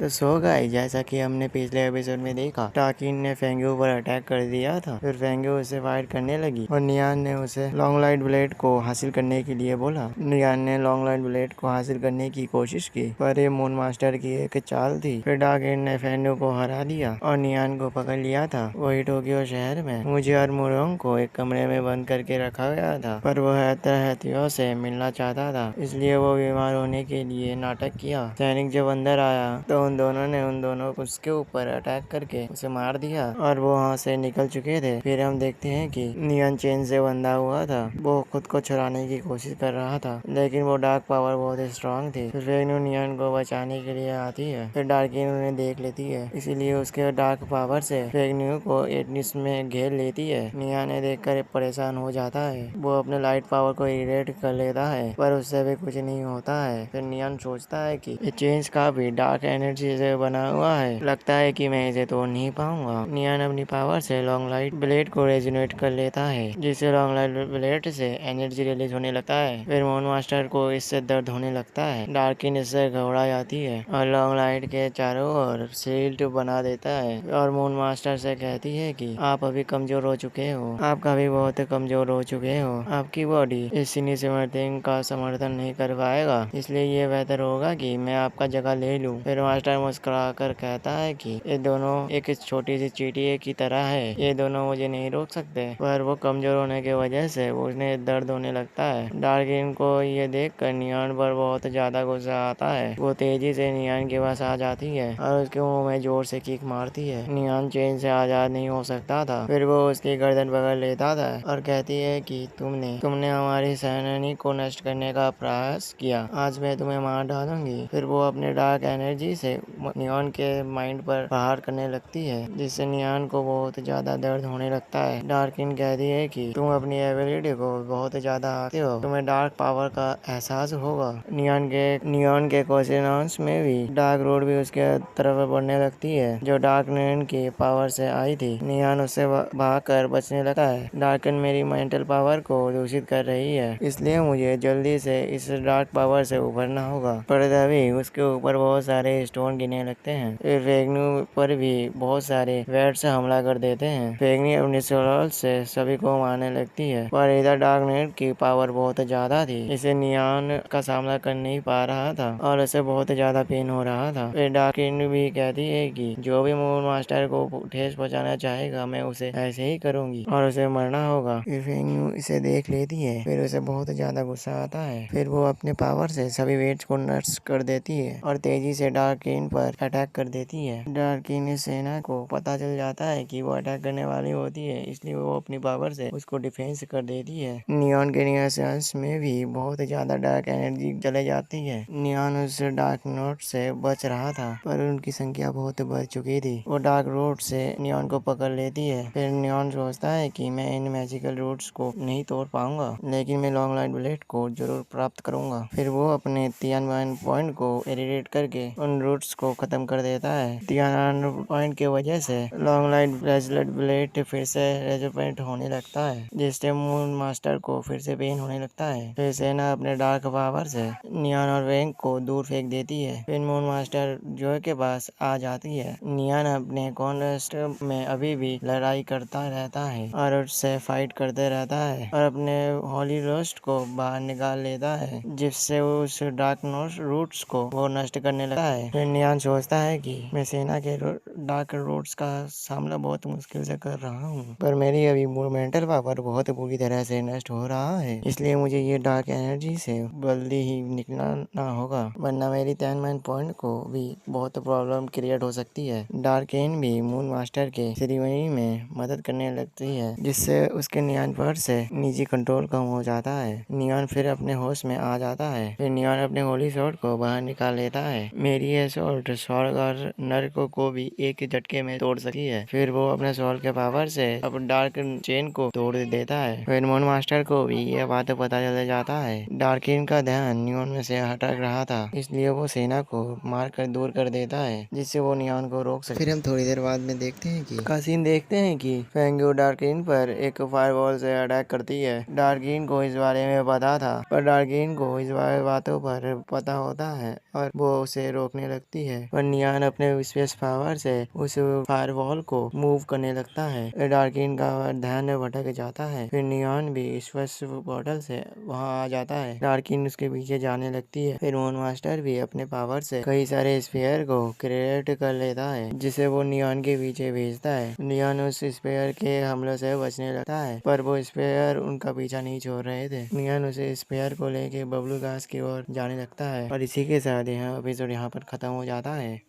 तो so guys, जैसा कि हमने पिछले एपिसोड में देखा, टाकिन ने फेंग्यू पर अटैक कर दिया था। फिर फेंग्यू उसे फाइट करने लगी और नियान ने उसे लॉन्ग लाइट ब्लेड को हासिल करने के लिए बोला। नियान ने लॉन्ग लाइट ब्लेड को हासिल करने की कोशिश की, पर ये मून मास्टर की एक चाल थी। फिर टाकिन ने फेंग्यू को हरा दिया और नियान को पकड़ लिया था। वही टोक्यो शहर में मुझे और मुरोंग को एक कमरे में बंद करके रखा गया था, पर वो हथियों से मिलना चाहता था, इसलिए वो बीमार होने के लिए नाटक किया। सैनिक जब अंदर आया तो उन दोनों उसके ऊपर अटैक करके उसे मार दिया और वो वहाँ से निकल चुके थे। फिर हम देखते हैं कि नियन चेन से बंधा हुआ था। वो खुद को छुड़ाने की कोशिश कर रहा था, लेकिन वो डार्क पावर बहुत स्ट्रांग थी। फिर फेंग्यू नियन को बचाने के लिए आती है। फिर डार्किन उन्हें देख लेती है, इसीलिए उसके डार्क पावर से फेंग्यू को एटनिस में घेर लेती है। नियन ने देखकर परेशान हो जाता है। वो अपने लाइट पावर को इरेट कर लेता है, पर उससे भी कुछ नहीं होता है। फिर नियन सोचता है कि ये चेंज काफी डार्क एनर्जी से बना हुआ है, लगता है कि मैं इसे तोड़ नहीं पाऊंगा। नियन अपनी पावर से लॉन्ग लाइट ब्लेड को रेजोनेट कर लेता है, जिससे लॉन्ग लाइट ब्लेड से एनर्जी रिलीज होने लगता है। फिर मून मास्टर को इससे दर्द होने लगता है। डार्किन इससे घबरा जाती है और लॉन्ग लाइट के चारों ओर शील्ड बना देता है और मून मास्टर से कहती है कि आप अभी कमजोर हो चुके हो, आप कभी बहुत कमजोर हो चुके हो। आपकी बॉडी इस सिनिसिमर्थिंग का समर्थन नहीं कर पाएगा, इसलिए ये बेहतर होगा कि मैं आपका जगह ले लूं। फिर मास्टर मुस्कुराकर कहता है कि ये दोनों एक छोटी सी चींटी की तरह है, ये दोनों मुझे नहीं रोक सकते। पर वो कमजोर होने की वजह से उन्हें दर्द होने लगता है। डार्किन को ये देखकर नियान पर बहुत ज्यादा गुस्सा आता है। वो तेजी से नियान के पास आ जाती है और उसके मुंह में जोर से किक मारती है। नियान चेन से आजाद नहीं हो सकता था। फिर वो उसकी गर्दन पकड़ लेता था और कहती है कि तुमने हमारी सेनानी को नष्ट करने का प्रयास किया, आज मैं तुम्हें मार डालूंगी। फिर वो अपने डार्क एनर्जी से नियॉन के माइंड पर प्रहार करने लगती है, जिससे नियॉन को बहुत ज्यादा दर्द होने लगता है। डार्किन कहती है कि तुम अपनी एबिलिटी को बहुत ज्यादा आते हो, तुम्हें डार्क पावर का एहसास होगा। नियॉन के क्वेश्चंस में भी डार्क रोड भी उसके तरफ बढ़ने लगती है, जो डार्क नेन की पावर से आई थी। नियॉन उससे भागकर बचने लगता है। डार्किन मेरी मेंटल पावर को दूषित कर रही है, इसलिए मुझे जल्दी से इस डार्क पावर से उभरना होगा। पर तभी उसके ऊपर बहुत सारे स्टोन गिरने लगते हैं। फिर फेंग्यू पर भी बहुत सारे वेट्स हमला कर देते हैं। फेंग्यू अपनी सोल से सभी को मारने लगती है, पर इधर डार्क नाइट की पावर बहुत ज्यादा थी, इसे नियॉन का सामना कर नहीं पा रहा था और उसे बहुत ज्यादा पेन हो रहा था। फिर डार्किन भी कहती है कि जो भी मून मास्टर को ठेस पहुंचाना चाहेगा, मैं उसे ऐसे ही करूंगी और उसे मरना होगा। फिर फेंग्यू इसे देख लेती है, फिर उसे बहुत ज्यादा गुस्सा आता है। फिर वो अपने पावर से सभी वेट्स को नष्ट कर देती है और तेजी से डार्किन पर अटैक कर देती है। डार्किन सेना को पता चल जाता है कि वो अटैक करने वाली होती है, इसलिए वो अपनी पावर से उसको डिफेंस कर देती है। नियॉन के नियंत्रण में भी बहुत ज्यादा डार्क एनर्जी चले जाती है। नियॉन उस डार्क नोट से बच रहा था, पर उनकी संख्या बहुत बढ़ चुकी थी। वो डार्क रोड से नियॉन को पकड़ लेती है। फिर नियॉन सोचता है कि मैं इन मैजिकल रूट्स को नहीं तोड़ पाऊंगा, लेकिन मैं लॉन्ग लाइट ब्लेड को जरूर प्राप्त करूंगा। फिर वो अपने तियानवान पॉइंट को इरिटेट करके उन रूट्स को खत्म कर देता है। तियानवान पॉइंट की वजह से लॉन्ग लाइट ब्लेड फिर से रेजोनेट होने लगता है, जिससे मून मास्टर को फिर से पेन होने लगता है। फिर सेना अपने डार्क पावर से नियॉन और वेंग को दूर फेंक देती है। फिर मून मास्टर जो के पास आ जाती है। नियॉन अपने कॉन्टेस्ट में अभी भी लड़ाई करता रहता है और उससे फाइट करते रहता है और अपने होली रोस्ट को बाहर निकाल लेता है, जिससे उस डार्क रूट्स को वो नष्ट करने लगता है। फिर नियॉन सोचता है कि मैं सेना के डार्क रूट्स का सामना बहुत मुश्किल से कर रहा हूँ, पर मेरी अभी मेंटल पावर बहुत बुरी तरह से नष्ट हो रहा है, इसलिए मुझे ये डार्क एनर्जी से जल्दी ही निकलना होगा, वरना मेरी तियानवान पॉइंट को भी बहुत प्रॉब्लम क्रिएट हो सकती है। डार्किन भी मून मास्टर के सेरेमनी में मदद करने लगती है, जिससे उसके नियॉन पर से निजी कंट्रोल कम हो जाता है। नियॉन फिर अपने होश में आ जाता है। फिर नियॉन अपने होली शॉट को बाहर निकाल लेता है। मेरी ये शॉट स्वर्ग और नर्क को भी एक झटके में तोड़ सकती है। फिर वो अपने शॉट के पावर से अपने डार्क चेन को तोड़ देता है। फिर मून मास्टर को भी यह बात पता चल जाता है। डार्किन का ध्यान नियॉन में से हटक रहा था, इसलिए वो सेना को मार कर दूर कर देता है, जिससे वो नियॉन को रोक सके। फिर हम थोड़ी देर बाद में देखते हैं कि फेंग्यू डार्किन पर एक फायरवॉल से अटैक करती है। डार्किन को इस बारे में पता था, पर डार्किन को इस बातों पर पता होता है और वो उसे रोकने लगती लगती है और नियान अपने विशेष पावर से उस फायरवॉल को मूव करने लगता है। डार्किन का ध्यान भटक जाता है। फिर नियान भी स्पेस पोर्टल से वहां आ जाता है। डार्किन उसके पीछे जाने लगती है। फिर मून मास्टर भी अपने पावर से कई सारे स्फीयर को क्रिएट कर लेता है जिसे वो नियान के पीछे भेजता है। नियान उस स्फीयर के हमलों से बचने लगता है पर वो स्फीयर उनका पीछा नहीं छोड़ रहे थे। नियान उसे स्फीयर को लेके बबलू घास की ओर जाने लगता है और इसी के साथ यह एपिसोड यहाँ पर खत्म हो जाता है।